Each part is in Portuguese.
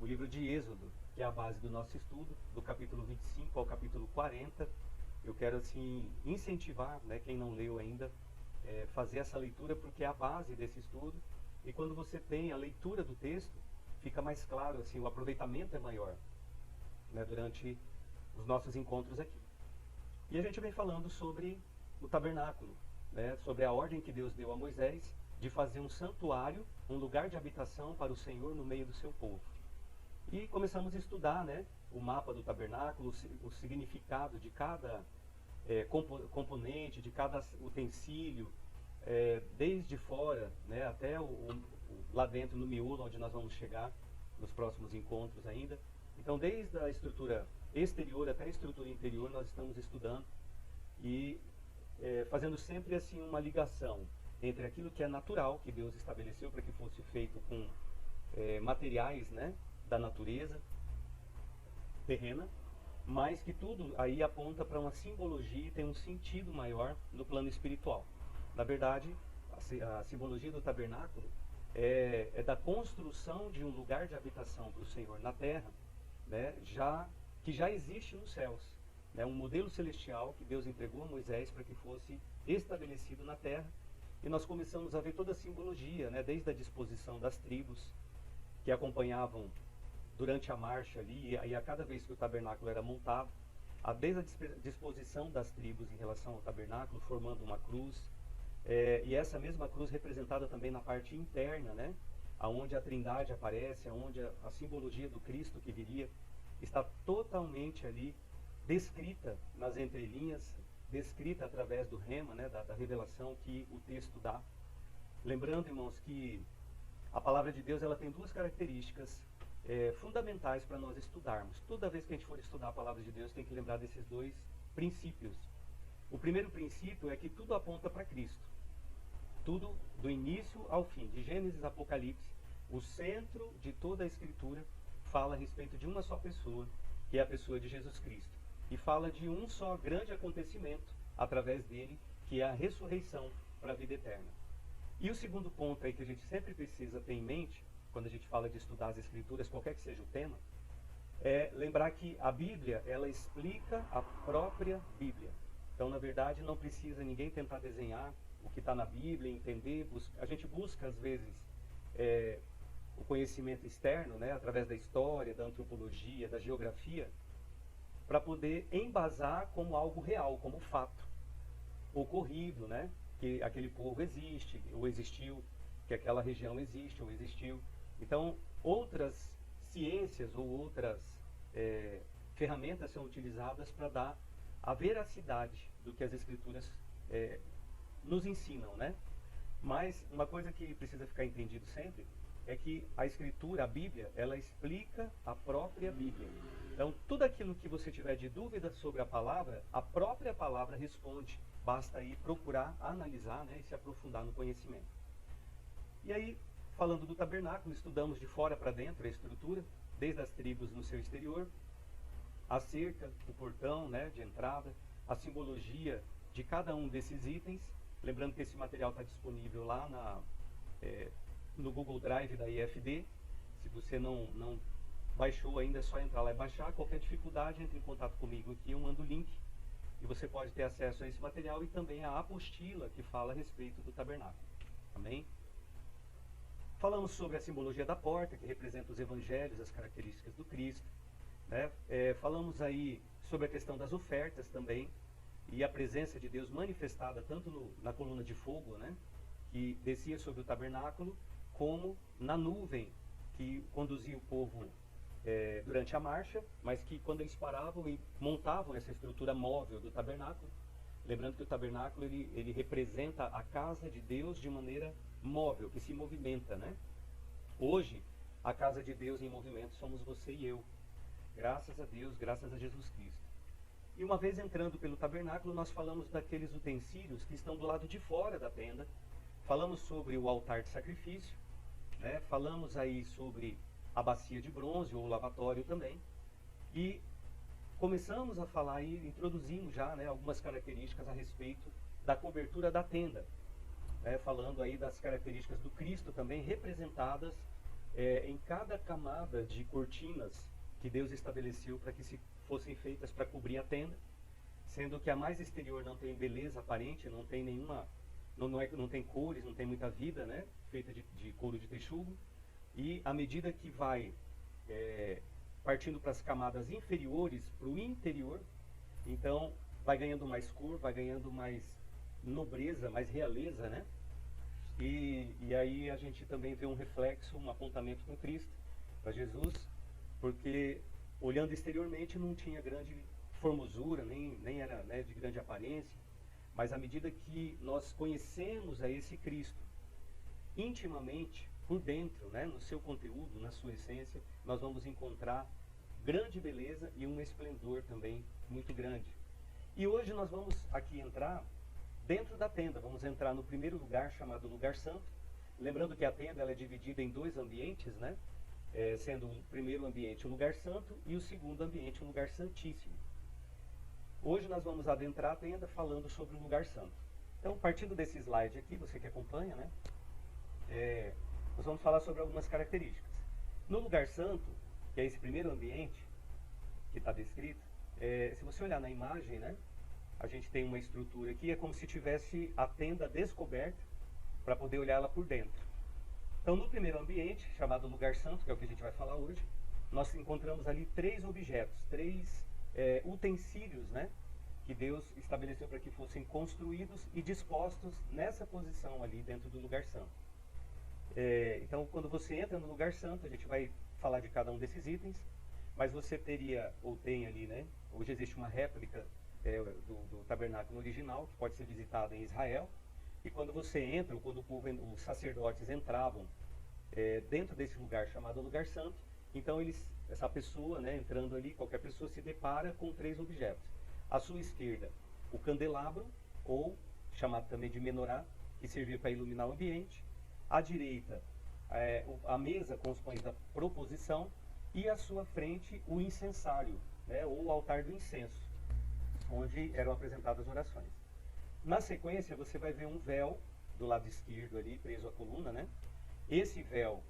o livro de Êxodo, que é a base do nosso estudo, do capítulo 25 ao capítulo 40. Eu quero assim incentivar, né, quem não leu ainda, fazer essa leitura, porque é a base desse estudo. E quando você tem a leitura do texto, fica mais claro, assim, o aproveitamento é maior, né, durante os nossos encontros aqui. E a gente vem falando sobre o tabernáculo, né, sobre a ordem que Deus deu a Moisés de fazer um santuário, um lugar de habitação para o Senhor no meio do seu povo. E começamos a estudar, né, o mapa do tabernáculo, o significado de cada componente, de cada utensílio, desde fora, né, até lá dentro no miolo, onde nós vamos chegar nos próximos encontros ainda. Então, desde a estrutura exterior até a estrutura interior, nós estamos estudando e fazendo sempre assim uma ligação entre aquilo que é natural, que Deus estabeleceu para que fosse feito com materiais, né, da natureza terrena, mas que tudo aí aponta para uma simbologia e tem um sentido maior no plano espiritual. Na verdade, a simbologia do tabernáculo é da construção de um lugar de habitação para o Senhor na terra, né, que já existe nos céus. Né, um modelo celestial que Deus entregou a Moisés para que fosse estabelecido na terra. E nós começamos a ver toda a simbologia, né, desde a disposição das tribos que acompanhavam durante a marcha ali, e a cada vez que o tabernáculo era montado, desde a disposição das tribos em relação ao tabernáculo, formando uma cruz, e essa mesma cruz representada também na parte interna, né, aonde a Trindade aparece, aonde a simbologia do Cristo que viria está totalmente ali descrita nas entrelinhas, descrita através do rema, né, da revelação que o texto dá. Lembrando, irmãos, que a palavra de Deus ela tem duas características fundamentais para nós estudarmos. Toda vez que a gente for estudar a palavra de Deus, tem que lembrar desses dois princípios. O primeiro princípio é que tudo aponta para Cristo. Tudo, do início ao fim, de Gênesis a Apocalipse, o centro de toda a Escritura fala a respeito de uma só pessoa, que é a pessoa de Jesus Cristo. E fala de um só grande acontecimento, através dele, que é a ressurreição para a vida eterna. E o segundo ponto aí que a gente sempre precisa ter em mente, quando a gente fala de estudar as Escrituras, qualquer que seja o tema, é lembrar que a Bíblia, ela explica a própria Bíblia. Então, na verdade, não precisa ninguém tentar desenhar o que está na Bíblia, entender. A gente busca, às vezes, o conhecimento externo, né, através da história, da antropologia, da geografia, para poder embasar como algo real, como fato ocorrido, né, que aquele povo existe, ou existiu, que aquela região existe, ou existiu. Então, outras ciências ou outras ferramentas são utilizadas para dar a veracidade do que as Escrituras nos ensinam, né? Mas uma coisa que precisa ficar entendido sempre é que a Escritura, a Bíblia, ela explica a própria Bíblia. Então, tudo aquilo que você tiver de dúvida sobre a própria palavra responde. Basta aí procurar analisar, né, e se aprofundar no conhecimento. E aí, falando do tabernáculo, estudamos de fora para dentro a estrutura, desde as tribos no seu exterior, a cerca, o portão, né, de entrada, a simbologia de cada um desses itens. Lembrando que esse material está disponível lá no Google Drive da IFD. Se você não baixou ainda, é só entrar lá e baixar. Qualquer dificuldade, entre em contato comigo aqui, eu mando o link e você pode ter acesso a esse material e também a apostila que fala a respeito do tabernáculo. Amém? Falamos sobre a simbologia da porta, que representa os evangelhos, as características do Cristo. Né? Falamos aí sobre a questão das ofertas também, e a presença de Deus manifestada tanto na coluna de fogo, né, que descia sobre o tabernáculo, como na nuvem que conduzia o povo durante a marcha, mas que quando eles paravam e montavam essa estrutura móvel do tabernáculo, lembrando que o tabernáculo ele representa a casa de Deus de maneira móvel, que se movimenta, né? Hoje, a casa de Deus em movimento somos você e eu. Graças a Deus, graças a Jesus Cristo. E uma vez entrando pelo tabernáculo, nós falamos daqueles utensílios que estão do lado de fora da tenda. Falamos sobre o altar de sacrifício, né? Falamos aí sobre a bacia de bronze ou o lavatório também. E começamos a falar e introduzimos já, né, algumas características a respeito da cobertura da tenda. Falando aí das características do Cristo também representadas em cada camada de cortinas que Deus estabeleceu para que fossem feitas para cobrir a tenda, sendo que a mais exterior não tem beleza aparente, não tem nenhuma, não tem cores, não tem muita vida, né? Feita de couro de texugo. E à medida que vai partindo para as camadas inferiores, para o interior, então vai ganhando mais cor, vai ganhando mais nobreza, mais realeza, né? E aí a gente também vê um reflexo, um apontamento com Cristo, para Jesus, porque olhando exteriormente não tinha grande formosura, nem era, né, de grande aparência, mas à medida que nós conhecemos a esse Cristo intimamente, por dentro, né, no seu conteúdo, na sua essência, nós vamos encontrar grande beleza e um esplendor também muito grande. E hoje nós vamos aqui entrar dentro da tenda, vamos entrar no primeiro lugar, chamado Lugar Santo. Lembrando que a tenda ela é dividida em dois ambientes, né? Sendo o primeiro ambiente o Lugar Santo e o segundo ambiente o Lugar Santíssimo. Hoje nós vamos adentrar a tenda falando sobre o Lugar Santo. Então, partindo desse slide aqui, você que acompanha, né? Nós vamos falar sobre algumas características. No Lugar Santo, que é esse primeiro ambiente que está descrito, se você olhar na imagem, né? A gente tem uma estrutura aqui, é como se tivesse a tenda descoberta para poder olhar ela por dentro. Então, no primeiro ambiente, chamado Lugar Santo, que é o que a gente vai falar hoje, nós encontramos ali três objetos, três utensílios, né, que Deus estabeleceu para que fossem construídos e dispostos nessa posição ali dentro do Lugar Santo. Então, quando você entra no Lugar Santo, a gente vai falar de cada um desses itens, mas você teria, ou tem ali, né, hoje existe uma réplica do tabernáculo original, que pode ser visitado em Israel, e quando você entra, ou quando os sacerdotes entravam dentro desse lugar chamado Lugar Santo, então essa pessoa, né, entrando ali, qualquer pessoa se depara com três objetos. À sua esquerda, o candelabro, ou chamado também de menorá, que servia para iluminar o ambiente. À direita, a mesa com os pães da proposição, e à sua frente o incensário, né, ou o altar do incenso, onde eram apresentadas orações. Na sequência, você vai ver um véu do lado esquerdo ali, preso à coluna, né? Esse véu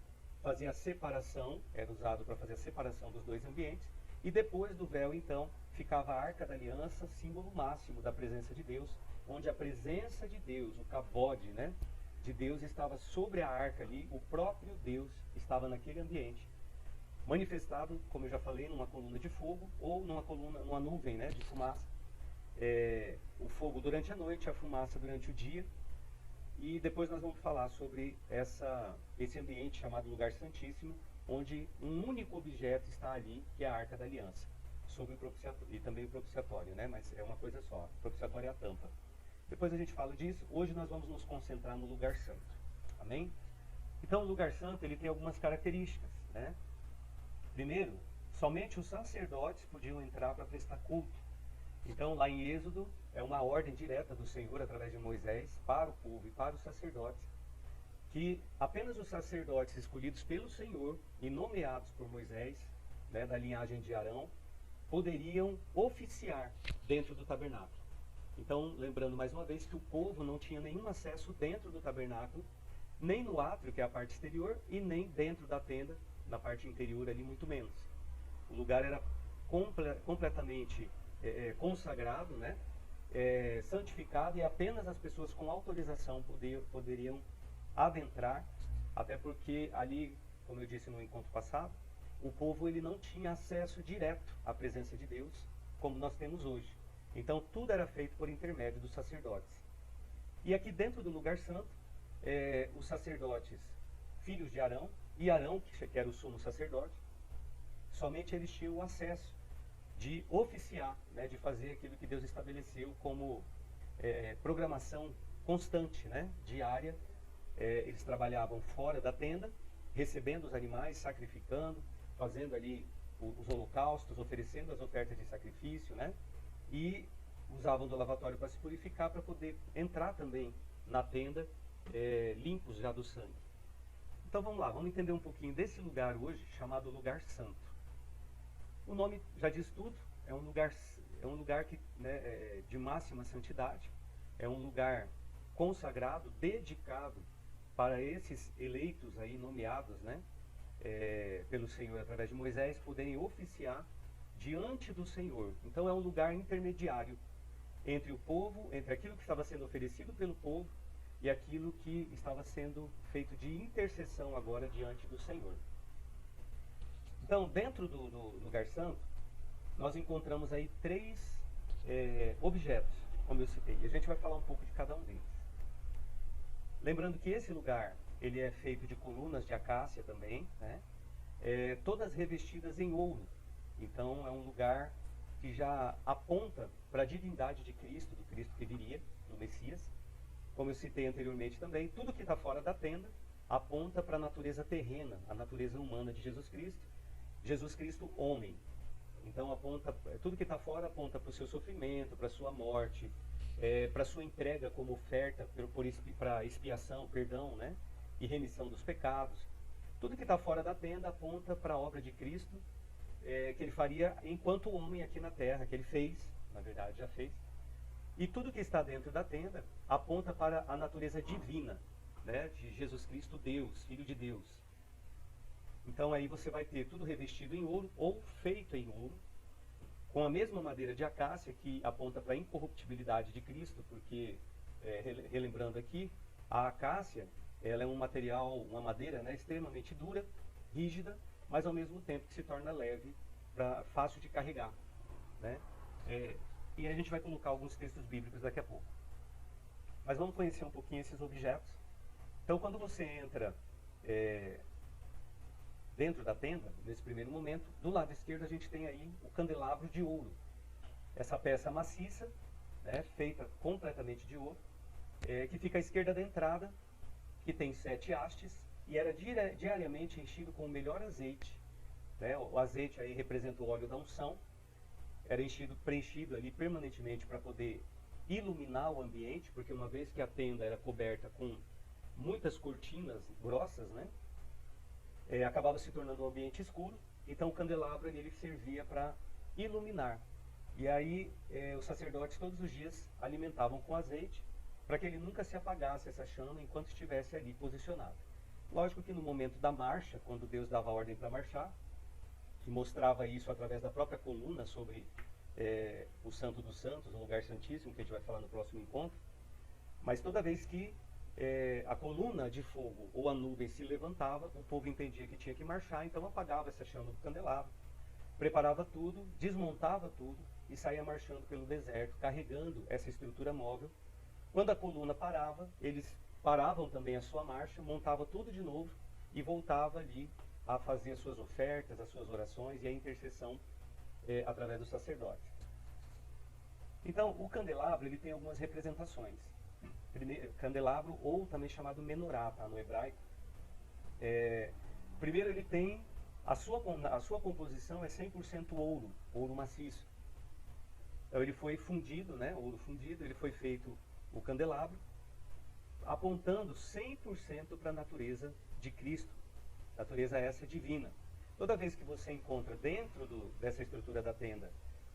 fazia a separação, era usado para fazer a separação dos dois ambientes, e depois do véu, então, ficava a Arca da Aliança, símbolo máximo da presença de Deus, onde a presença de Deus, o kabod, né, de Deus estava sobre a arca ali, o próprio Deus estava naquele ambiente, manifestado, como eu já falei, numa coluna de fogo ou numa nuvem, né, de fumaça. O fogo durante a noite, a fumaça durante o dia. E depois nós vamos falar sobre esse ambiente chamado Lugar Santíssimo, onde um único objeto está ali, que é a Arca da Aliança, sobre o propiciatório, e também o propiciatório, né? Mas é uma coisa só, o propiciatório é a tampa. Depois a gente fala disso. Hoje nós vamos nos concentrar no Lugar Santo. Amém? Então o Lugar Santo ele tem algumas características, né? Primeiro, somente os sacerdotes podiam entrar para prestar culto. Então, lá em Êxodo, é uma ordem direta do Senhor, através de Moisés, para o povo e para os sacerdotes, que apenas os sacerdotes escolhidos pelo Senhor e nomeados por Moisés, né, da linhagem de Arão, poderiam oficiar dentro do tabernáculo. Então, lembrando mais uma vez que o povo não tinha nenhum acesso dentro do tabernáculo, nem no átrio, que é a parte exterior, e nem dentro da tenda, na parte interior ali, muito menos. O lugar era completamente consagrado, né? Santificado, e apenas as pessoas com autorização poderiam adentrar, até porque ali, como eu disse no encontro passado, o povo ele não tinha acesso direto à presença de Deus, como nós temos hoje. Então tudo era feito por intermédio dos sacerdotes. E aqui dentro do Lugar Santo, os sacerdotes, filhos de Arão, e Arão, que era o sumo sacerdote, somente eles tinham o acesso de oficiar, né, de fazer aquilo que Deus estabeleceu como programação constante, né, diária. Eles trabalhavam fora da tenda, recebendo os animais, sacrificando, fazendo ali os holocaustos, oferecendo as ofertas de sacrifício, né, e usavam do lavatório para se purificar, para poder entrar também na tenda limpos já do sangue. Então vamos lá, vamos entender um pouquinho desse lugar hoje, chamado Lugar Santo. O nome já diz tudo, é um lugar que, né, de máxima santidade, é um lugar consagrado, dedicado para esses eleitos aí, nomeados, né, pelo Senhor através de Moisés, poderem oficiar diante do Senhor. Então é um lugar intermediário entre o povo, entre aquilo que estava sendo oferecido pelo povo e aquilo que estava sendo feito de intercessão agora diante do Senhor. Então, dentro do lugar santo, nós encontramos aí 3 objetos, como eu citei, e a gente vai falar um pouco de cada um deles. Lembrando que esse lugar, ele é feito de colunas de acácia também, né? Todas revestidas em ouro. Então é um lugar que já aponta para a divindade de Cristo, do Cristo que viria, do Messias. Como eu citei anteriormente também, tudo que está fora da tenda aponta para a natureza terrena, a natureza humana de Jesus Cristo homem. Então tudo que está fora aponta para o seu sofrimento, para a sua morte, para a sua entrega como oferta para expiação, perdão, né? E remissão dos pecados. Tudo que está fora da tenda aponta para a obra de Cristo, que ele faria enquanto homem aqui na terra, que ele fez, na verdade já fez. E tudo que está dentro da tenda aponta para a natureza divina, né, de Jesus Cristo, Deus, Filho de Deus. Então aí você vai ter tudo revestido em ouro ou feito em ouro, com a mesma madeira de acácia que aponta para a incorruptibilidade de Cristo, porque, relembrando aqui, a acácia ela é um material, uma madeira, né, extremamente dura, rígida, mas ao mesmo tempo que se torna leve, fácil de carregar, né? E a gente vai colocar alguns textos bíblicos daqui a pouco. Mas vamos conhecer um pouquinho esses objetos. Então, quando você entra dentro da tenda, nesse primeiro momento, do lado esquerdo a gente tem aí o candelabro de ouro. Essa peça maciça, né, feita completamente de ouro, que fica à esquerda da entrada, que tem 7 hastes, e era diariamente enchido com o melhor azeite, né? O azeite aí representa o óleo da unção, era preenchido ali permanentemente para poder iluminar o ambiente, porque uma vez que a tenda era coberta com muitas cortinas grossas, né? Acabava se tornando um ambiente escuro, então o candelabro ele servia para iluminar. E aí os sacerdotes todos os dias alimentavam com azeite, para que ele nunca se apagasse essa chama enquanto estivesse ali posicionado. Lógico que no momento da marcha, quando Deus dava a ordem para marchar, que mostrava isso através da própria coluna sobre o Santo dos Santos, o lugar santíssimo, que a gente vai falar no próximo encontro, mas toda vez que a coluna de fogo ou a nuvem se levantava, o povo entendia que tinha que marchar, então apagava essa chama do candelabro, preparava tudo, desmontava tudo e saía marchando pelo deserto, carregando essa estrutura móvel. Quando a coluna parava, eles paravam também a sua marcha, montavam tudo de novo e voltava ali a fazer as suas ofertas, as suas orações e a intercessão através dos sacerdotes. Então, o candelabro ele tem algumas representações. Candelabro, ou também chamado menorá, tá, no hebraico. Primeiro ele tem, a sua composição é 100% ouro, ouro maciço. Então ele foi fundido, né, ouro fundido, ele foi feito o candelabro, apontando 100% para a natureza de Cristo, natureza essa divina. Toda vez que você encontra dentro dessa estrutura da tenda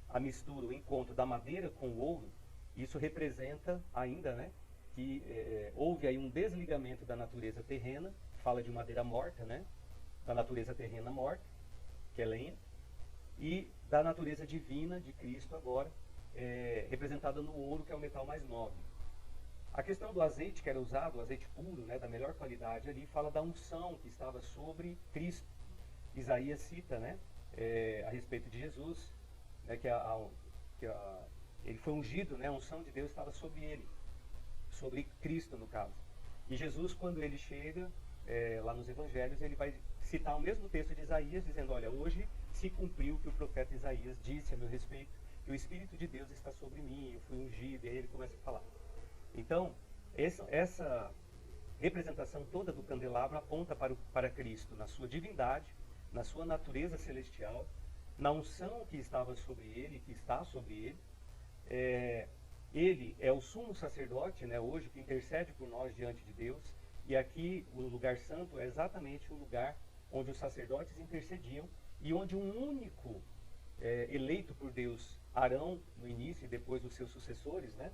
a mistura, o encontro da madeira com o ouro, isso representa ainda, né, que houve aí um desligamento da natureza terrena, fala de madeira morta, né, da natureza terrena morta, que é lenha, e da natureza divina de Cristo agora, representada no ouro, que é o metal mais nobre. A questão do azeite que era usado, o azeite puro, né, da melhor qualidade ali, fala da unção que estava sobre Cristo. Isaías cita, né, a respeito de Jesus, né, ele foi ungido, né, a unção de Deus estava sobre ele, sobre Cristo no caso. E Jesus, quando ele chega lá nos evangelhos, ele vai citar o mesmo texto de Isaías, dizendo, olha, hoje se cumpriu o que o profeta Isaías disse a meu respeito, que o Espírito de Deus está sobre mim, eu fui ungido, e aí ele começa a falar. Então, essa representação toda do candelabro aponta para Cristo, na sua divindade, na sua natureza celestial, na unção que estava sobre ele, que está sobre ele. Ele é o sumo sacerdote, né, hoje, que intercede por nós diante de Deus. E aqui, o lugar santo é exatamente o lugar onde os sacerdotes intercediam e onde um único eleito por Deus, Arão, no início e depois os seus sucessores, né?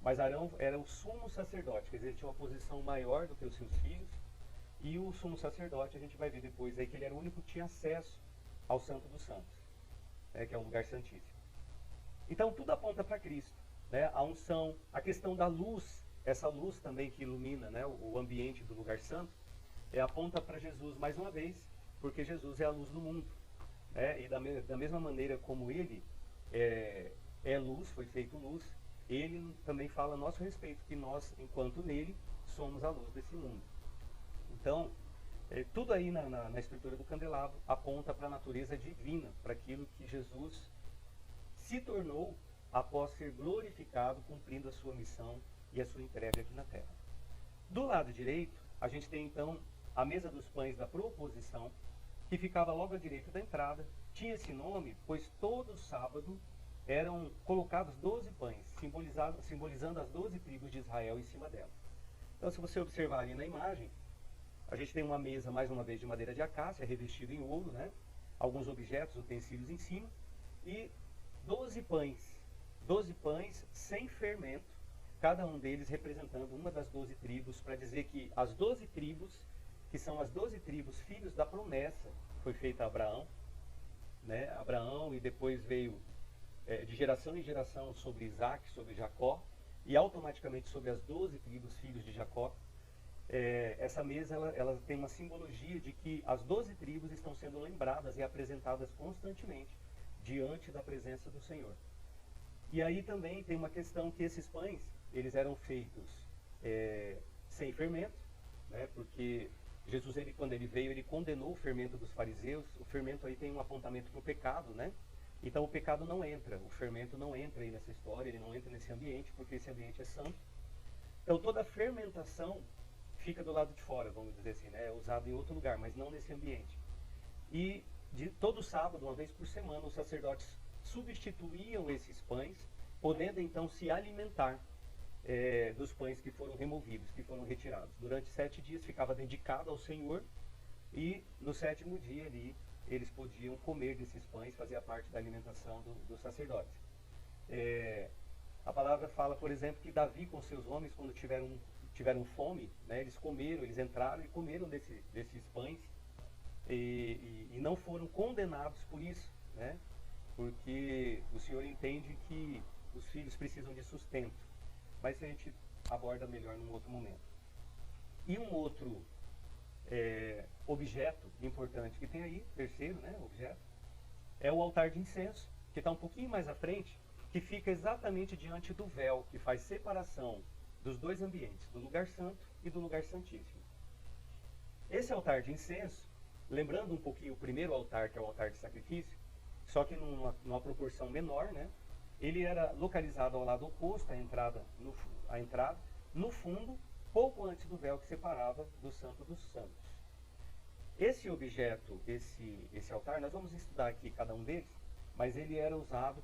Mas Arão era o sumo sacerdote, quer dizer, ele tinha uma posição maior do que os seus filhos, E o sumo sacerdote, a gente vai ver depois aí que ele era o único que tinha acesso ao Santo dos Santos, né, que é o lugar santíssimo. Então tudo aponta para Cristo, né? A unção, a questão da luz, essa luz também que ilumina, né, o ambiente do lugar santo, aponta para Jesus mais uma vez, porque Jesus é a luz do mundo, né? E da mesma maneira como ele é luz, foi feito luz, ele também fala a nosso respeito, que nós, enquanto nele, somos a luz desse mundo. Então, tudo aí na estrutura do candelabro aponta para a natureza divina, para aquilo que Jesus se tornou após ser glorificado, cumprindo a sua missão e a sua entrega aqui na terra. Do lado direito, a gente tem então a mesa dos pães da proposição, que ficava logo à direita da entrada. Tinha esse nome, pois todo sábado eram colocados 12 pães, simbolizando as 12 tribos de Israel em cima dela. Então, se você observar ali na imagem, a gente tem uma mesa, mais uma vez, de madeira de acácia, revestida em ouro, né? Alguns objetos, utensílios em cima, e 12 pães sem fermento, cada um deles representando uma das 12 tribos, para dizer que as 12 tribos, que são as 12 tribos filhos da promessa, foi feita a Abraão, né? Abraão, e depois veio de geração em geração sobre Isaac, sobre Jacó, e automaticamente sobre as 12 tribos filhos de Jacó. Essa mesa ela tem uma simbologia de que as 12 tribos estão sendo lembradas e apresentadas constantemente diante da presença do Senhor. E aí também tem uma questão que esses pães, eles eram feitos sem fermento, né? Porque Jesus, quando ele veio, ele condenou o fermento dos fariseus. O fermento aí tem um apontamento para o pecado, né? Então o pecado não entra, o fermento não entra aí nessa história, ele não entra nesse ambiente, porque esse ambiente é santo. Então toda a fermentação fica do lado de fora, vamos dizer assim, né? É usado em outro lugar, mas não nesse ambiente. E todo sábado, uma vez por semana, os sacerdotes substituíam esses pães, podendo então se alimentar dos pães que foram removidos, que foram retirados. Durante 7 dias ficava dedicado ao Senhor, e no 7º dia ali eles podiam comer desses pães, fazia parte da alimentação dos sacerdotes. A palavra fala, por exemplo, que Davi com seus homens, quando tiveram fome, né, eles entraram e comeram desses pães, e não foram condenados por isso, né? Porque o Senhor entende que os filhos precisam de sustento, mas a gente aborda melhor num outro momento. E um outro objeto importante que tem aí, terceiro, né, objeto, é o altar de incenso, que está um pouquinho mais à frente, que fica exatamente diante do véu que faz separação dos dois ambientes, do lugar santo e do lugar santíssimo. Esse altar de incenso, lembrando um pouquinho o primeiro altar, que é o altar de sacrifício, só que numa proporção menor, né? Ele era localizado ao lado oposto à entrada, no fundo, pouco antes do véu que separava do Santo dos Santos. Esse objeto, esse altar, nós vamos estudar aqui cada um deles, mas ele era usado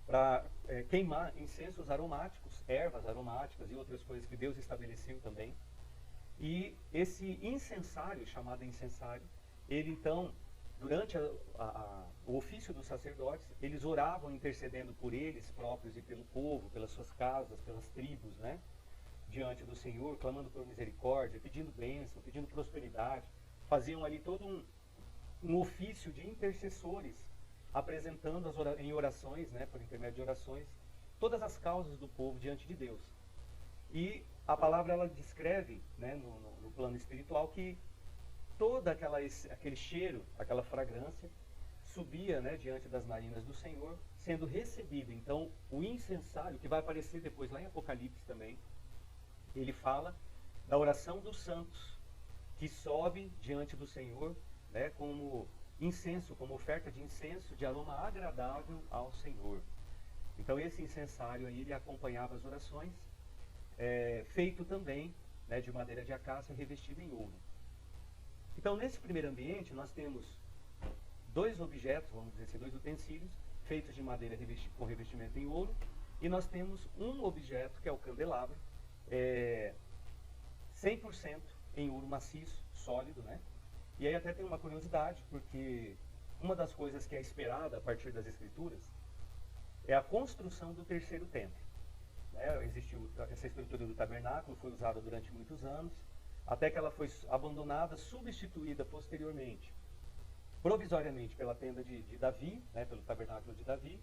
para queimar incensos aromáticos, ervas aromáticas e outras coisas que Deus estabeleceu também. E esse incensário, chamado incensário, ele então, durante o ofício dos sacerdotes, eles oravam intercedendo por eles próprios e pelo povo, pelas suas casas, pelas tribos, né? Diante do Senhor, clamando por misericórdia, pedindo bênção, pedindo prosperidade. Faziam ali todo um ofício de intercessores, apresentando em orações, né, por intermédio de orações, todas as causas do povo diante de Deus. E a palavra ela descreve, né, no plano espiritual, que todo aquele cheiro, aquela fragrância, subia, né, diante das narinas do Senhor, sendo recebido. Então, o incensário, que vai aparecer depois lá em Apocalipse também, ele fala da oração dos santos, que sobe diante do Senhor, né, como incenso, como oferta de incenso, de aroma agradável ao Senhor. Então, esse incensário aí, ele acompanhava as orações, feito também, né, de madeira de acácia revestido em ouro. Então, nesse primeiro ambiente, nós temos 2 objetos, vamos dizer assim, 2 utensílios, feitos de madeira com revestimento em ouro, e nós temos um objeto, que é o candelabro, 100% em ouro maciço, sólido, né? E aí até tem uma curiosidade, porque uma das coisas que é esperada a partir das Escrituras é a construção do terceiro templo. Existiu essa estrutura do tabernáculo, foi usada durante muitos anos, até que ela foi abandonada, substituída posteriormente, provisoriamente, pela tenda de Davi, né, pelo tabernáculo de Davi.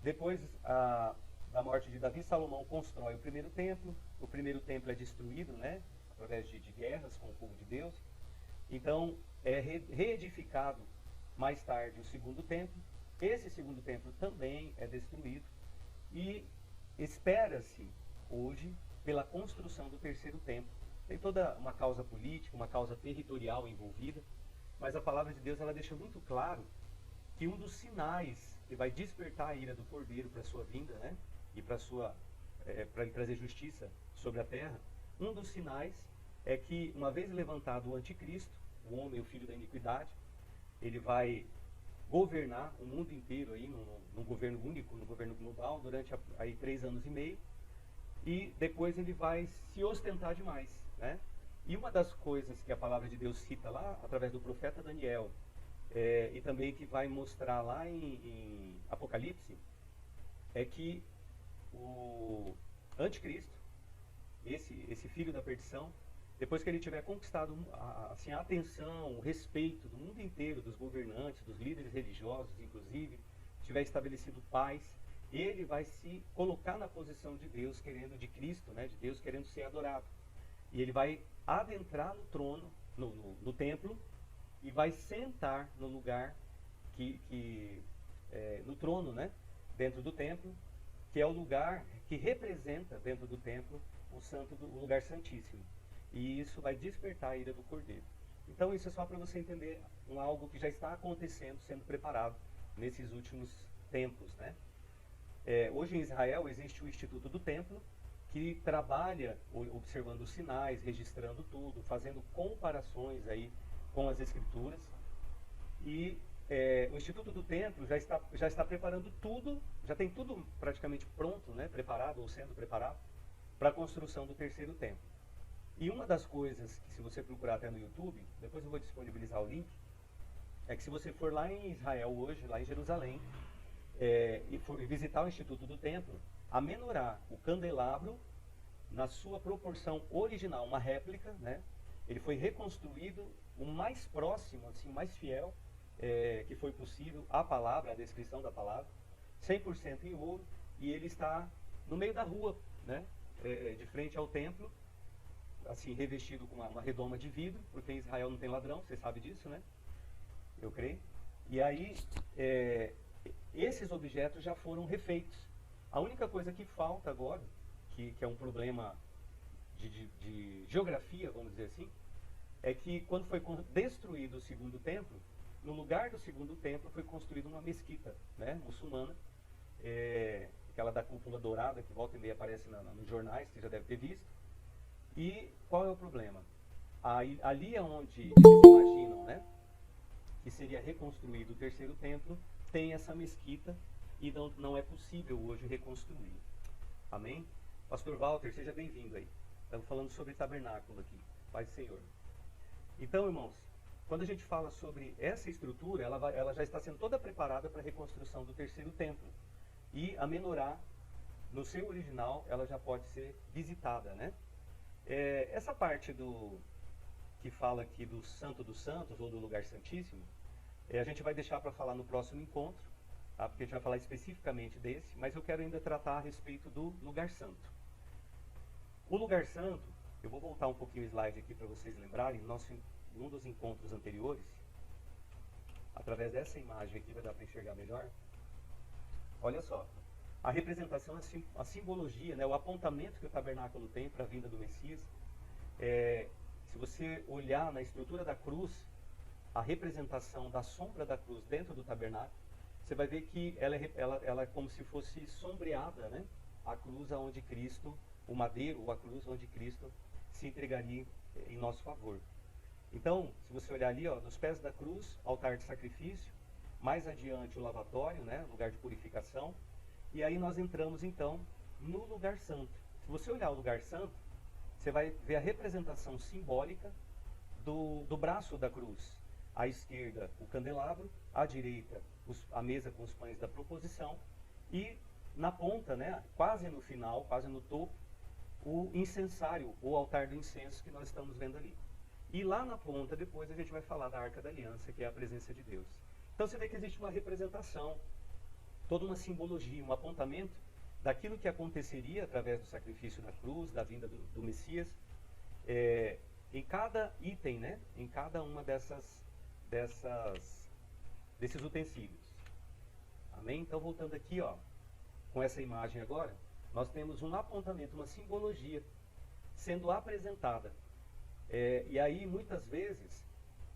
Depois da morte de Davi, Salomão constrói o primeiro templo. O primeiro templo é destruído, né, através de guerras com o povo de Deus. Então, é reedificado mais tarde o segundo templo. Esse segundo templo também é destruído. E espera-se hoje pela construção do terceiro templo. Tem toda uma causa política, uma causa territorial envolvida, mas a palavra de Deus ela deixa muito claro que um dos sinais que vai despertar a ira do Cordeiro para a sua vinda, né, e para ele trazer justiça sobre a terra, um dos sinais é que, uma vez levantado o anticristo, o homem, o filho da iniquidade, ele vai governar o mundo inteiro aí, num governo único, no governo global, durante aí 3 anos e meio, e depois ele vai se ostentar demais, né? E uma das coisas que a palavra de Deus cita lá, através do profeta Daniel, e também que vai mostrar lá em Apocalipse, é que o anticristo, esse filho da perdição, depois que ele tiver conquistado assim, a atenção, o respeito do mundo inteiro, dos governantes, dos líderes religiosos, inclusive, tiver estabelecido paz, ele vai se colocar na posição de Deus, de Cristo, né, de Deus querendo ser adorado. E ele vai adentrar no trono, no templo, e vai sentar no lugar no trono, né, dentro do templo, que é o lugar que representa dentro do templo o lugar santíssimo. E isso vai despertar a ira do Cordeiro. Então isso é só para você entender algo que já está acontecendo, sendo preparado nesses últimos tempos, né? Hoje em Israel existe o Instituto do Templo, que trabalha observando os sinais, registrando tudo, fazendo comparações aí com as Escrituras. E o Instituto do Templo já está preparando tudo, já tem tudo praticamente pronto, né, preparado ou sendo preparado para a construção do terceiro templo. E uma das coisas que, se você procurar até no YouTube, depois eu vou disponibilizar o link, é que se você for lá em Israel hoje, lá em Jerusalém, e for visitar o Instituto do Templo, a menorá, o candelabro, na sua proporção original, uma réplica, né? Ele foi reconstruído o mais próximo, assim, mais fiel que foi possível à palavra, à descrição da palavra, 100% em ouro, e ele está no meio da rua, né? De frente ao templo, assim, revestido com uma redoma de vidro, porque em Israel não tem ladrão, você sabe disso, né? Eu creio. E aí, esses objetos já foram refeitos. A única coisa que falta agora, que é um problema de geografia, vamos dizer assim, é que quando foi destruído o segundo templo, no lugar do segundo templo foi construída uma mesquita, né, muçulmana, aquela da cúpula dourada, que volta e meia aparece nos jornais, você já deve ter visto. E qual é o problema? Ali é onde eles imaginam, né, que seria reconstruído o terceiro templo, tem essa mesquita e não é possível hoje reconstruir. Amém? Pastor Walter, seja bem-vindo aí. Estamos falando sobre tabernáculo aqui. Paz do Senhor. Então, irmãos, quando a gente fala sobre essa estrutura, ela já está sendo toda preparada para a reconstrução do terceiro templo. E a menorá, no seu original, ela já pode ser visitada, né? Essa parte que fala aqui do Santo dos Santos, ou do Lugar Santíssimo, a gente vai deixar para falar no próximo encontro, tá? Porque a gente vai falar especificamente desse, mas eu quero ainda tratar a respeito do Lugar Santo. O Lugar Santo, eu vou voltar um pouquinho o slide aqui para vocês lembrarem, num dos encontros anteriores, através dessa imagem aqui vai dar para enxergar melhor. Olha só, a representação, a simbologia, né, o apontamento que o tabernáculo tem para a vinda do Messias. Se você olhar na estrutura da cruz, a representação da sombra da cruz dentro do tabernáculo, você vai ver que ela é como se fosse sombreada, né? A cruz aonde Cristo, o madeiro, ou a cruz onde Cristo se entregaria em nosso favor. Então, se você olhar ali, ó, nos pés da cruz, altar de sacrifício, mais adiante o lavatório, né, lugar de purificação, e aí nós entramos então no lugar santo. Se você olhar o lugar santo, você vai ver a representação simbólica do braço da cruz. À esquerda, o candelabro, à direita, a mesa com os pães da proposição, e na ponta, né, quase no final, quase no topo, o incensário, o altar do incenso que nós estamos vendo ali. E lá na ponta, depois, a gente vai falar da Arca da Aliança, que é a presença de Deus. Então você vê que existe uma representação, toda uma simbologia, um apontamento daquilo que aconteceria através do sacrifício da cruz, da vinda do Messias, em cada item, né? Em cada uma desses utensílios. Amém? Então, voltando aqui, ó, com essa imagem agora, nós temos um apontamento, uma simbologia sendo apresentada. E aí, muitas vezes,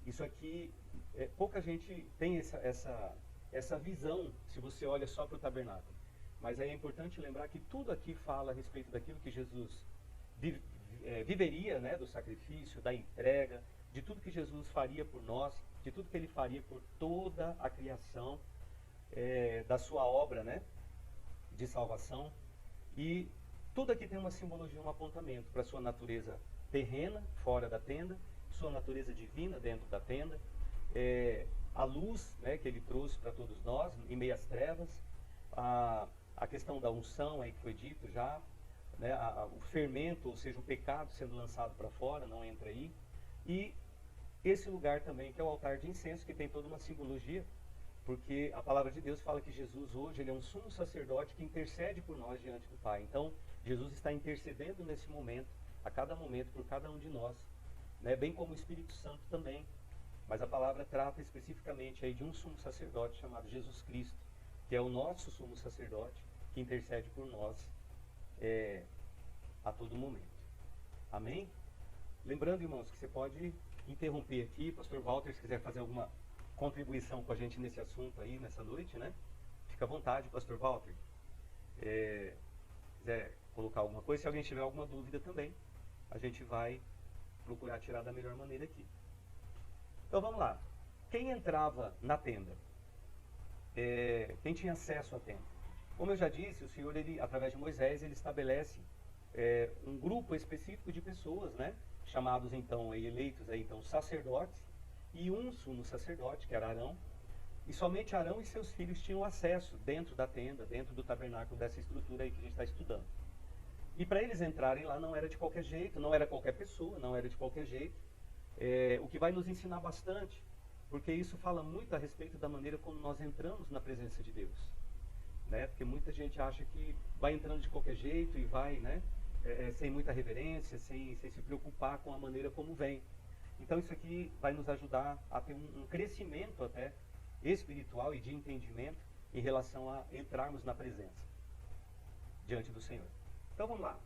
isso aqui, pouca gente tem essa visão, se você olha só para o tabernáculo. Mas aí é importante lembrar que tudo aqui fala a respeito daquilo que Jesus viveria, né, do sacrifício, da entrega, de tudo que Jesus faria por nós, de tudo que ele faria por toda a criação, da sua obra, né, de salvação. E tudo aqui tem uma simbologia, um apontamento para a sua natureza terrena, fora da tenda, sua natureza divina dentro da tenda, a luz, né, que ele trouxe para todos nós, em meio às trevas, a questão da unção aí que foi dito já, né, o fermento, ou seja, o pecado sendo lançado para fora, não entra aí. E esse lugar também, que é o altar de incenso, que tem toda uma simbologia, porque a palavra de Deus fala que Jesus hoje ele é um sumo sacerdote que intercede por nós diante do Pai. Então, Jesus está intercedendo nesse momento, a cada momento, por cada um de nós, né, bem como o Espírito Santo também. Mas a palavra trata especificamente aí de um sumo sacerdote chamado Jesus Cristo, que é o nosso sumo sacerdote, que intercede por nós a todo momento. Amém? Lembrando, irmãos, que você pode interromper aqui, pastor Walter, se quiser fazer alguma contribuição com a gente nesse assunto aí, nessa noite, né? Fica à vontade, pastor Walter. Quiser colocar alguma coisa, se alguém tiver alguma dúvida também, a gente vai procurar tirar da melhor maneira aqui. Então vamos lá. Quem entrava na tenda? Quem tinha acesso à tenda? Como eu já disse, o Senhor, ele, através de Moisés, ele estabelece um grupo específico de pessoas, né? Chamados então, eleitos aí, então, sacerdotes, e um sumo sacerdote, que era Arão, e somente Arão e seus filhos tinham acesso dentro da tenda, dentro do tabernáculo, dessa estrutura aí que a gente está estudando. E para eles entrarem lá não era de qualquer jeito, não era qualquer pessoa, não era de qualquer jeito, o que vai nos ensinar bastante, porque isso fala muito a respeito da maneira como nós entramos na presença de Deus, né? Porque muita gente acha que vai entrando de qualquer jeito e vai, né, sem muita reverência, sem se preocupar com a maneira como vem. Então isso aqui vai nos ajudar a ter um crescimento até espiritual e de entendimento em relação a entrarmos na presença diante do Senhor. Então vamos lá.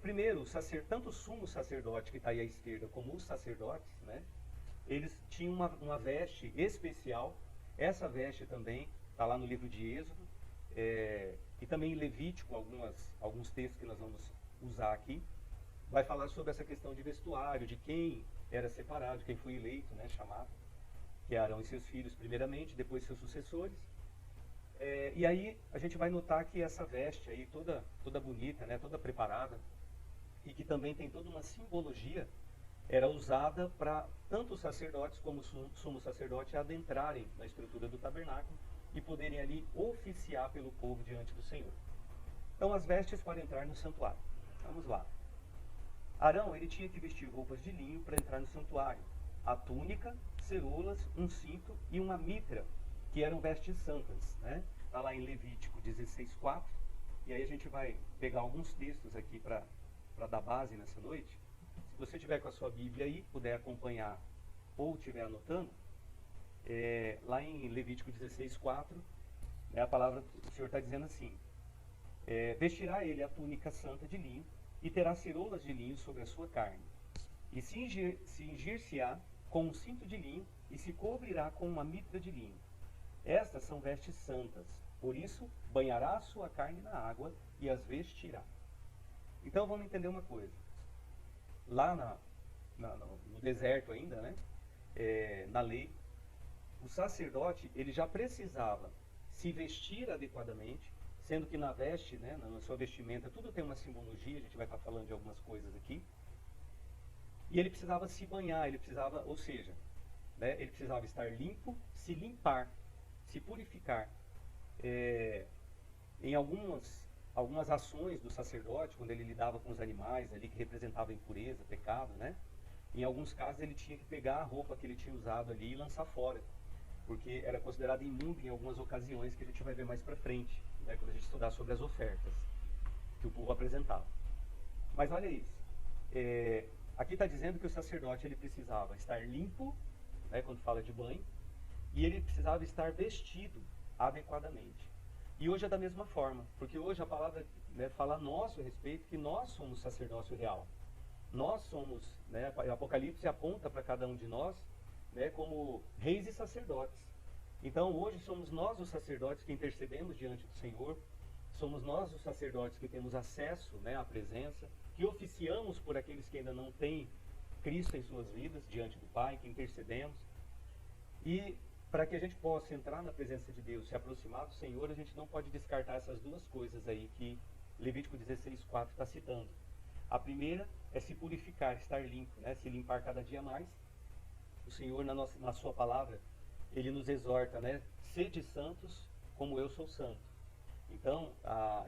Primeiro, tanto o sumo sacerdote que está aí à esquerda como os sacerdotes, né, eles tinham uma veste especial. Essa veste também está lá no livro de Êxodo, e também em Levítico, alguns textos que nós vamos usar aqui, vai falar sobre essa questão de vestuário, de quem era separado, quem foi eleito, né, chamado, que é Arão e seus filhos primeiramente, depois seus sucessores. E aí a gente vai notar que essa veste aí, toda bonita, né, toda preparada, e que também tem toda uma simbologia, era usada para tanto os sacerdotes como o sumo sacerdote adentrarem na estrutura do tabernáculo e poderem ali oficiar pelo povo diante do Senhor. Então, as vestes para entrar no santuário. Vamos lá. Arão, ele tinha que vestir roupas de linho para entrar no santuário. A túnica, ceroulas, um cinto e uma mitra, que eram vestes santas, né? Está lá em Levítico 16:4. E aí a gente vai pegar alguns textos aqui para dar base nessa noite. Se você tiver com a sua Bíblia aí, puder acompanhar ou estiver anotando, lá em Levítico 16:4, né, a palavra, o Senhor está dizendo assim: vestirá ele a túnica santa de linho e terá ceroulas de linho sobre a sua carne, e cingir-se-á com um cinto de linho e se cobrirá com uma mitra de linho. Estas são vestes santas, por isso banhará a sua carne na água e as vestirá. Então vamos entender uma coisa. Lá no deserto ainda, né, na lei, o sacerdote ele já precisava se vestir adequadamente, sendo que na veste, né, na sua vestimenta, tudo tem uma simbologia, a gente vai estar falando de algumas coisas aqui. E ele precisava se banhar, ou seja, né, ele precisava estar limpo, se limpar, se purificar. Em algumas algumas ações do sacerdote, quando ele lidava com os animais ali, que representavam impureza, pecado, né? Em alguns casos ele tinha que pegar a roupa que ele tinha usado ali e lançar fora, porque era considerado imundo em algumas ocasiões, que a gente vai ver mais para frente, né, quando a gente estudar sobre as ofertas que o povo apresentava. Mas olha isso, aqui está dizendo que o sacerdote ele precisava estar limpo, né, quando fala de banho, e ele precisava estar vestido adequadamente. E hoje é da mesma forma, porque hoje a palavra, né, fala a nosso respeito, que nós somos sacerdócio real. Nós somos, né, o Apocalipse aponta para cada um de nós, né, como reis e sacerdotes. Então hoje somos nós os sacerdotes que intercedemos diante do Senhor, somos nós os sacerdotes que temos acesso, né, à presença, que oficiamos por aqueles que ainda não têm Cristo em suas vidas diante do Pai, que intercedemos. E para que a gente possa entrar na presença de Deus, se aproximar do Senhor, a gente não pode descartar essas duas coisas aí que Levítico 16:4 está citando. A primeira é se purificar, estar limpo, né? Se limpar cada dia mais. O Senhor, na sua palavra, Ele nos exorta, né? Sede santos como eu sou santo. Então,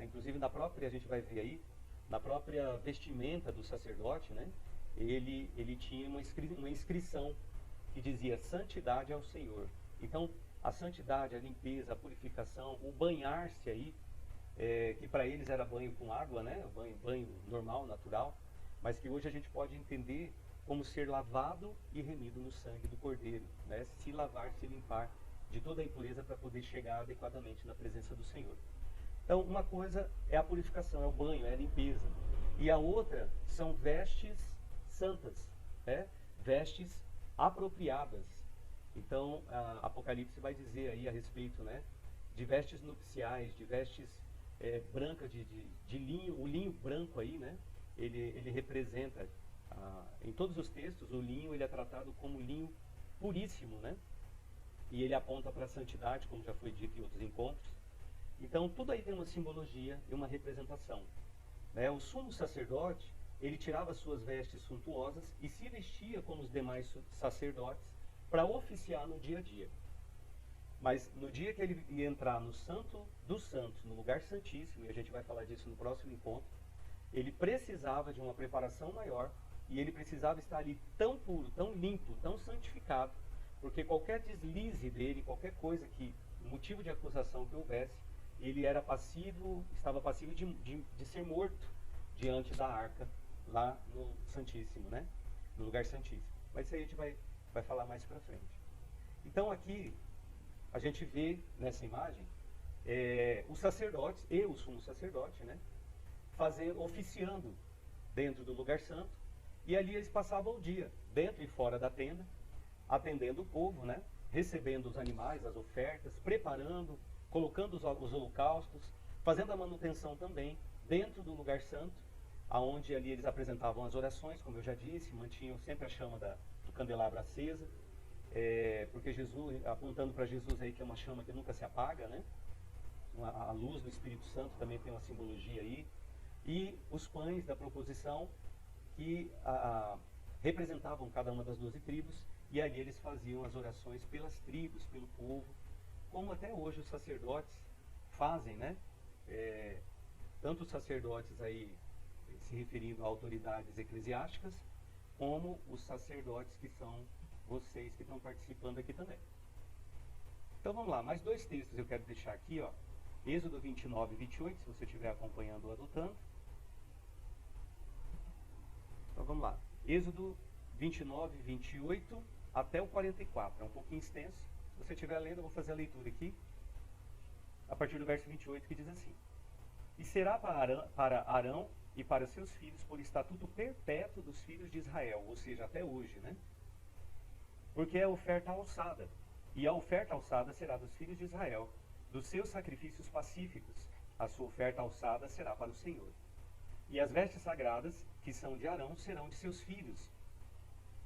inclusive na própria, a gente vai ver aí, na própria vestimenta do sacerdote, né? Ele tinha uma inscrição que dizia santidade ao Senhor. Então, a santidade, a limpeza, a purificação, o banhar-se aí, que para eles era banho com água, né? Banho normal, natural, mas que hoje a gente pode entender como ser lavado e remido no sangue do Cordeiro, né? Se lavar, se limpar de toda a impureza para poder chegar adequadamente na presença do Senhor. Então, uma coisa é a purificação, é o banho, é a limpeza. E a outra são vestes santas, né? Vestes apropriadas. Então, Apocalipse vai dizer aí a respeito, né, de vestes nupciais, de vestes brancas, de linho. O linho branco aí, né, ele representa, em todos os textos, o linho ele é tratado como linho puríssimo, né, e ele aponta para a santidade, como já foi dito em outros encontros. Então, tudo aí tem uma simbologia e uma representação, né? O sumo sacerdote, ele tirava suas vestes suntuosas e se vestia como os demais sacerdotes para oficiar no dia a dia. Mas no dia que ele ia entrar no Santo dos Santos, no lugar santíssimo, e a gente vai falar disso no próximo encontro, ele precisava de uma preparação maior e ele precisava estar ali tão puro, tão limpo, tão santificado, porque qualquer deslize dele, qualquer coisa que, motivo de acusação que houvesse, ele era passivo, estava passivo de ser morto diante da arca, lá no Santíssimo, né? No lugar Santíssimo. Mas isso aí a gente vai falar mais pra frente. Então aqui, a gente vê nessa imagem, os sacerdotes e o sumo sacerdote, né? Oficiando dentro do lugar santo, e ali eles passavam o dia, dentro e fora da tenda, atendendo o povo, né? Recebendo os animais, as ofertas, preparando, colocando os holocaustos, fazendo a manutenção também dentro do lugar santo, aonde ali eles apresentavam as orações, como eu já disse, mantinham sempre a chama do candelabro acesa, porque Jesus, apontando para Jesus aí, que é uma chama que nunca se apaga, né? A luz do Espírito Santo também tem uma simbologia aí, e os pães da proposição que representavam cada uma das 12 tribos, e ali eles faziam as orações pelas tribos, pelo povo, como até hoje os sacerdotes fazem, né? Tanto os sacerdotes aí, se referindo a autoridades eclesiásticas, como os sacerdotes que são vocês que estão participando aqui também. Então vamos lá, mais dois textos eu quero deixar aqui, ó. Êxodo 29 e 28, se você estiver acompanhando ou adotando. Então vamos lá. Êxodo 29 e 28 até o 44. É um pouquinho extenso. Se você estiver lendo, eu vou fazer a leitura aqui. A partir do verso 28, que diz assim: E será para Arão e para seus filhos por estatuto perpétuo dos filhos de Israel, ou seja, até hoje, né? Porque é oferta alçada, e a oferta alçada será dos filhos de Israel, dos seus sacrifícios pacíficos, a sua oferta alçada será para o Senhor. E as vestes sagradas, que são de Arão, serão de seus filhos,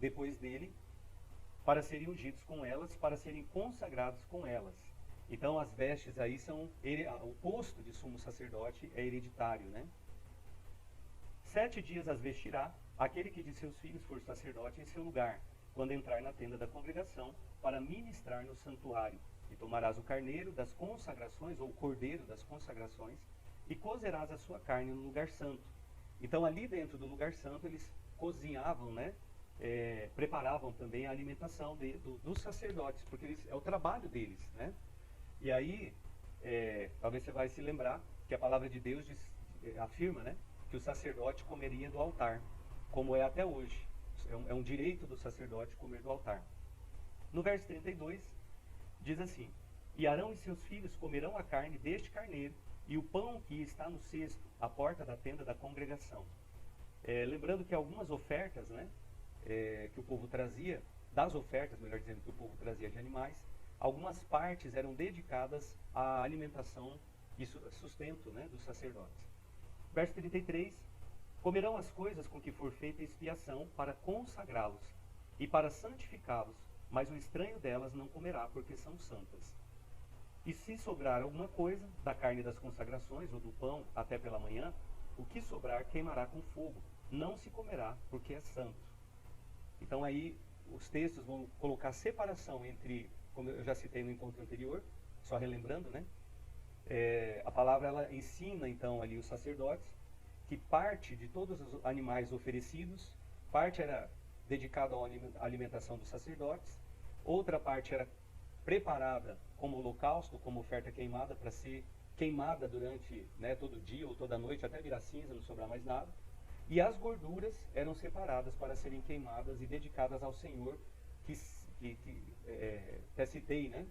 depois dele, para serem ungidos com elas, para serem consagrados com elas. Então as vestes aí são, o posto de sumo sacerdote é hereditário, né? 7 dias as vestirá aquele que de seus filhos for sacerdote em seu lugar, quando entrar na tenda da congregação, para ministrar no santuário. E tomarás o carneiro das consagrações, ou o cordeiro das consagrações, e cozerás a sua carne no lugar santo. Então ali dentro do lugar santo eles cozinhavam, né? Preparavam também a alimentação dos sacerdotes, porque é o trabalho deles, né? E aí, talvez você vai se lembrar que a palavra de Deus afirma, né, que o sacerdote comeria do altar, como é até hoje. É um direito do sacerdote comer do altar. No verso 32, diz assim: E Arão e seus filhos comerão a carne deste carneiro e o pão que está no cesto, à porta da tenda da congregação. Lembrando que algumas ofertas, né, que o povo trazia, das ofertas, melhor dizendo, que o povo trazia de animais, algumas partes eram dedicadas à alimentação e sustento, né, dos sacerdotes. Verso 33, comerão as coisas com que for feita expiação para consagrá-los e para santificá-los, mas o estranho delas não comerá, porque são santas. E se sobrar alguma coisa da carne das consagrações ou do pão até pela manhã, o que sobrar queimará com fogo, não se comerá, porque é santo. Então aí os textos vão colocar separação entre, como eu já citei no encontro anterior, só relembrando, né? A palavra ela ensina então ali os sacerdotes que parte de todos os animais oferecidos, parte era dedicada à alimentação dos sacerdotes, outra parte era preparada como holocausto, como oferta queimada, para ser queimada durante, né, todo dia ou toda noite, até virar cinza, não sobrar mais nada. E as gorduras eram separadas para serem queimadas e dedicadas ao Senhor, que até citei, né,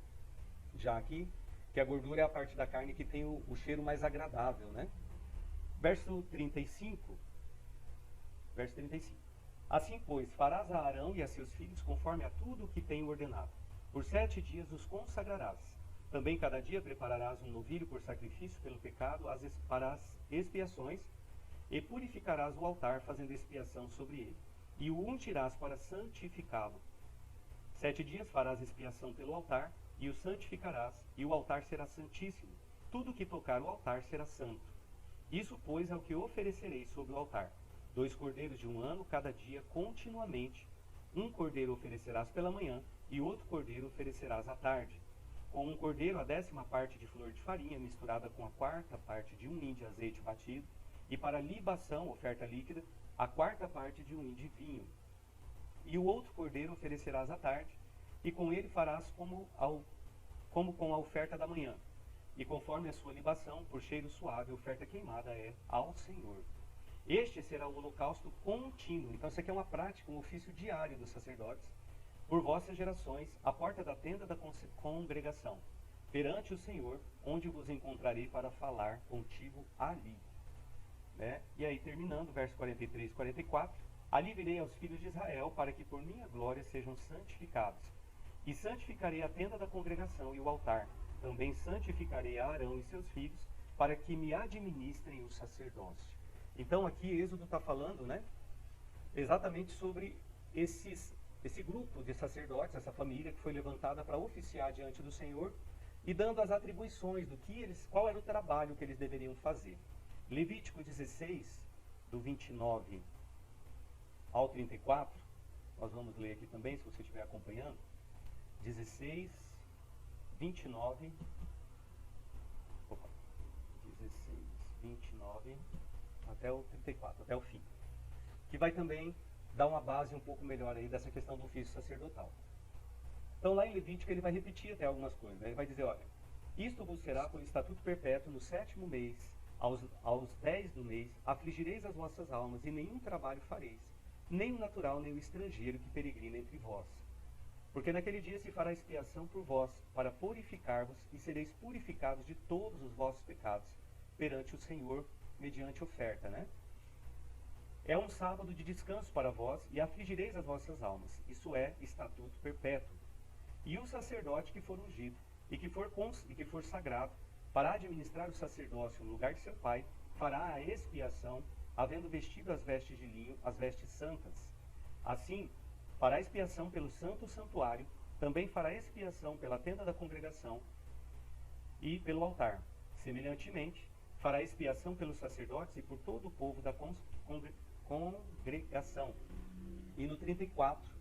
já aqui, que a gordura é a parte da carne que tem o cheiro mais agradável, né? Verso 35. Assim, pois, farás a Arão e a seus filhos conforme a tudo o que tenho ordenado. Por 7 dias os consagrarás. Também cada dia prepararás um novilho por sacrifício pelo pecado para as expiações, e purificarás o altar, fazendo expiação sobre ele. E o ungirás para santificá-lo. 7 dias farás expiação pelo altar, e o santificarás, e o altar será santíssimo. Tudo que tocar o altar será santo. Isso, pois, é o que oferecereis sobre o altar: 2 cordeiros de 1 ano cada dia continuamente. 1 cordeiro oferecerás pela manhã, e outro cordeiro oferecerás à tarde. Com 1 cordeiro, a 10ª parte de flor de farinha, misturada com a 4ª parte de 1 hin de azeite batido, e para libação, oferta líquida, a 4ª parte de 1 hin de vinho. E o outro cordeiro oferecerás à tarde, e com ele farás como com a oferta da manhã. E conforme a sua libação, por cheiro suave, a oferta queimada é ao Senhor. Este será o holocausto contínuo. Então isso aqui é uma prática, um ofício diário dos sacerdotes, por vossas gerações, à porta da tenda da congregação, perante o Senhor, onde vos encontrarei para falar contigo ali. Né? E aí, terminando, verso 43 e 44, ali virei aos filhos de Israel, para que por minha glória sejam santificados. E santificarei a tenda da congregação e o altar. Também santificarei a Arão e seus filhos, para que me administrem o sacerdócio. Então aqui Êxodo está falando, né, exatamente sobre esse grupo de sacerdotes, essa família que foi levantada para oficiar diante do Senhor, e dando as atribuições do qual era o trabalho que eles deveriam fazer. Levítico 16, do 29 ao 34, nós vamos ler aqui também, se você estiver acompanhando. 16, 29, 29 até o 34, até o fim, que vai também dar uma base um pouco melhor aí dessa questão do ofício sacerdotal. Então lá em Levítico ele vai repetir até algumas coisas, né? Ele vai dizer, olha, isto vos será por estatuto perpétuo no 7º mês, aos 10 do mês, afligireis as vossas almas e nenhum trabalho fareis, nem o natural nem o estrangeiro que peregrina entre vós. Porque naquele dia se fará expiação por vós, para purificar-vos, e sereis purificados de todos os vossos pecados, perante o Senhor, mediante oferta, né? É um sábado de descanso para vós, e afligireis as vossas almas. Isso é estatuto perpétuo. E o sacerdote que for ungido, e que for sagrado, para administrar o sacerdócio no lugar de seu pai, fará a expiação, havendo vestido as vestes de linho, as vestes santas. Assim, fará expiação pelo santo santuário, também fará expiação pela tenda da congregação e pelo altar. Semelhantemente, fará expiação pelos sacerdotes e por todo o povo da congregação. E no 34,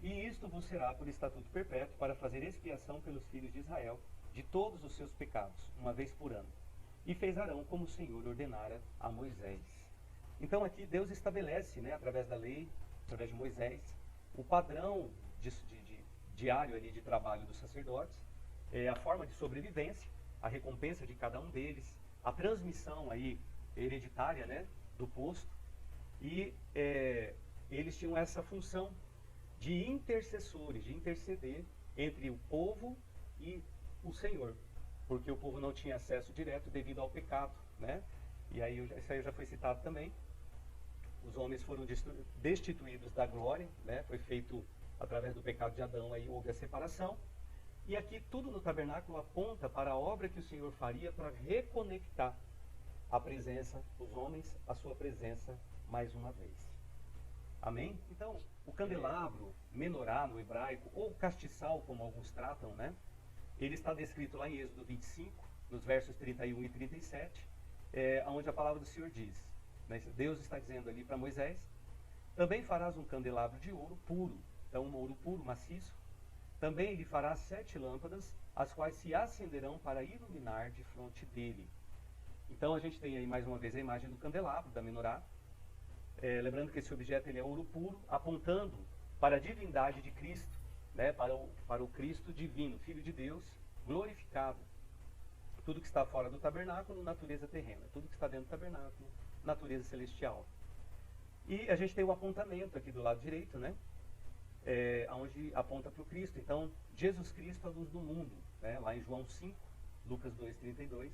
e isto vos será por estatuto perpétuo, para fazer expiação pelos filhos de Israel, de todos os seus pecados, uma vez por ano. e fez Arão como o Senhor ordenara a Moisés. Então aqui Deus estabelece, né, através da lei, através de Moisés, o padrão diário ali de trabalho dos sacerdotes, a forma de sobrevivência, a recompensa de cada um deles, a transmissão aí hereditária, né, do posto, e eles tinham essa função de intercessores, de interceder entre o povo e o Senhor, porque o povo não tinha acesso direto devido ao pecado, né? E aí isso aí já foi citado também. Os homens foram destituídos da glória, né? Foi feito através do pecado de Adão, aí houve a separação. E aqui tudo no tabernáculo aponta para a obra que o Senhor faria para reconectar a presença dos homens, a sua presença mais uma vez. Amém? Então, o candelabro, menorá no hebraico, ou castiçal, como alguns tratam, né? Ele está descrito lá em Êxodo 25, nos versos 31 e 37, onde a palavra do Senhor diz, né? Deus está dizendo ali para Moisés: também farás um candelabro de ouro puro, então um ouro puro, maciço. Também lhe farás 7 lâmpadas, as quais se acenderão para iluminar de fronte dele. Então a gente tem aí mais uma vez a imagem do candelabro, da menorá. Lembrando que esse objeto ele é ouro puro, apontando para a divindade de Cristo, né? para o Cristo divino, Filho de Deus, glorificado. Tudo que está fora do tabernáculo, natureza terrena. Tudo que está dentro do tabernáculo, natureza celestial. E a gente tem o apontamento aqui do lado direito, né? Onde aponta para o Cristo. Então, Jesus Cristo, a luz do mundo, né? Lá em João 5, Lucas 2:32.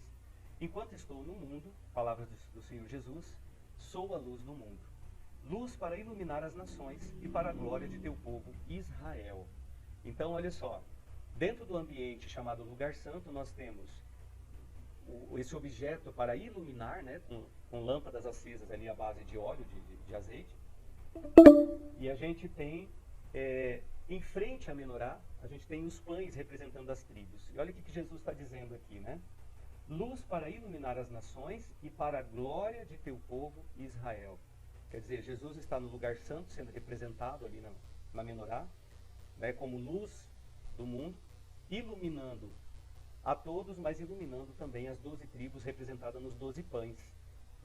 Enquanto estou no mundo, palavras do Senhor Jesus, sou a luz do mundo. Luz para iluminar as nações e para a glória de teu povo Israel. Então, olha só, dentro do ambiente chamado lugar santo, nós temos esse objeto para iluminar, né, com lâmpadas acesas ali à base de óleo, de azeite. E a gente tem, em frente à menorá, a gente tem os pães representando as tribos. E olha o que Jesus está dizendo aqui, né? Luz para iluminar as nações e para a glória de teu povo Israel. Quer dizer, Jesus está no lugar santo, sendo representado ali na menorá, né, como luz do mundo, iluminando a todos, mas iluminando também as 12 tribos representadas nos 12 pães.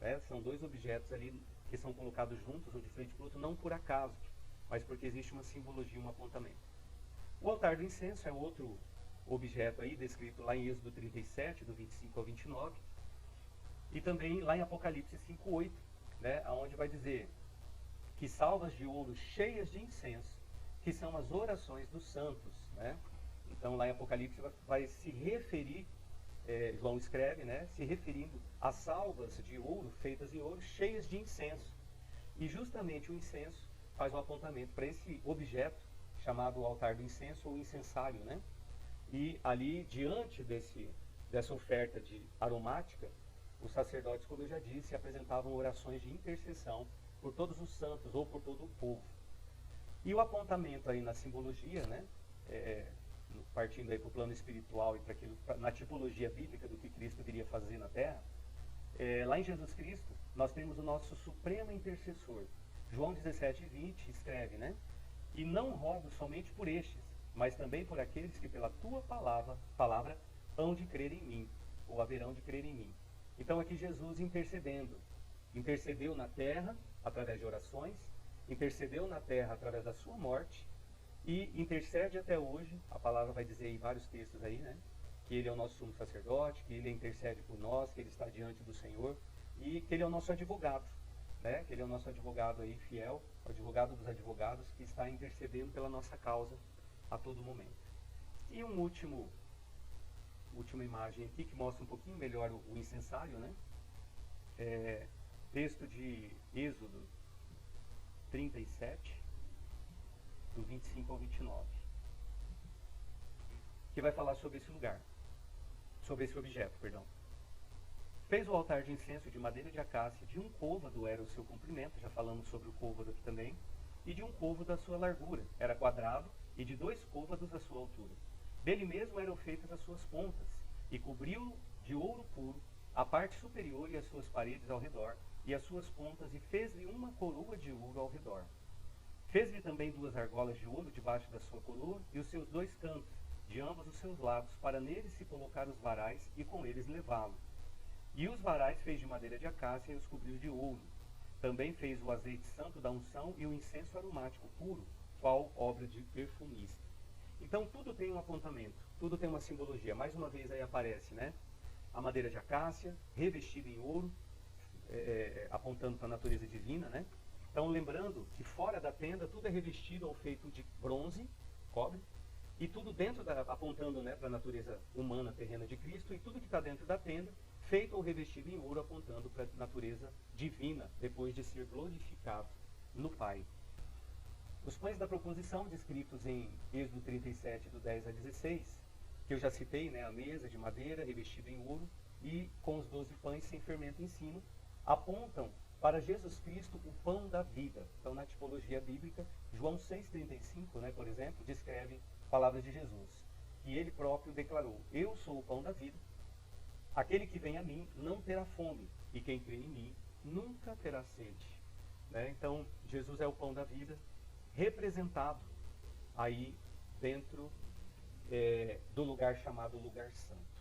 Né? São dois objetos ali que são colocados juntos, um de frente para o outro, não por acaso, mas porque existe uma simbologia, um apontamento. O altar do incenso é outro objeto aí, descrito lá em Êxodo 37, do 25 ao 29, e também lá em Apocalipse 5:8, né, onde vai dizer que salvas de ouro cheias de incenso, que são as orações dos santos, né? Então lá em Apocalipse vai se referir, João escreve, né, se referindo a salvas de ouro feitas em ouro, cheias de incenso. E justamente o incenso faz um apontamento para esse objeto chamado altar do incenso ou incensário, né? E ali, diante dessa oferta de aromática, os sacerdotes, como eu já disse, apresentavam orações de intercessão por todos os santos ou por todo o povo. E o apontamento aí na simbologia, né, partindo aí para o plano espiritual e na tipologia bíblica do que Cristo viria fazer na Terra, lá em Jesus Cristo, nós temos o nosso supremo intercessor. João 17:20 escreve, né? E não rogo somente por estes, mas também por aqueles que pela tua palavra hão de crer em mim, ou haverão de crer em mim. Então aqui Jesus intercedeu na terra através de orações, intercedeu na terra através da sua morte e intercede até hoje. A palavra vai dizer em vários textos aí, né, que ele é o nosso sumo sacerdote, que ele intercede por nós, que ele está diante do Senhor e que ele é o nosso advogado, né, que ele é o nosso advogado aí fiel, o advogado dos advogados, que está intercedendo pela nossa causa a todo momento. E última imagem aqui que mostra um pouquinho melhor o incensário, né? Texto de Êxodo 37, do 25 ao 29, que vai falar sobre esse lugar, sobre esse objeto, perdão. Fez o altar de incenso de madeira de acácia, de um côvado era o seu comprimento, já falamos sobre o côvado aqui também, e de um côvado a sua largura, era quadrado, e de 2 côvados a sua altura. Dele mesmo eram feitas as suas pontas, e cobriu de ouro puro a parte superior e as suas paredes ao redor, e as suas pontas, e fez-lhe uma coroa de ouro ao redor. Fez-lhe também 2 argolas de ouro debaixo da sua coroa, e os seus 2 cantos, de ambos os seus lados, para neles se colocar os varais, e com eles levá-lo. E os varais fez de madeira de acácia e os cobriu de ouro. Também fez o azeite santo da unção e o incenso aromático puro, qual obra de perfumista. Então tudo tem um apontamento, tudo tem uma simbologia. Mais uma vez aí aparece, né? A madeira de acácia, revestida em ouro, apontando para a natureza divina, né? Então lembrando que fora da tenda tudo é revestido ou feito de bronze, cobre, e tudo dentro, apontando, né, para a natureza humana, terrena de Cristo, e tudo que está dentro da tenda, feito ou revestido em ouro, apontando para a natureza divina, depois de ser glorificado no Pai. Os pães da proposição, descritos em Êxodo 37, do 10 a 16, que eu já citei, né, a mesa de madeira revestida em ouro e com os 12 pães sem fermento em cima, apontam para Jesus Cristo, o pão da vida. Então, na tipologia bíblica, João 6,35, né, por exemplo, descreve palavras de Jesus, que ele próprio declarou: eu sou o pão da vida, aquele que vem a mim não terá fome, e quem crê em mim nunca terá sede. Né? Então, Jesus é o pão da vida, representado aí dentro do lugar chamado Lugar Santo.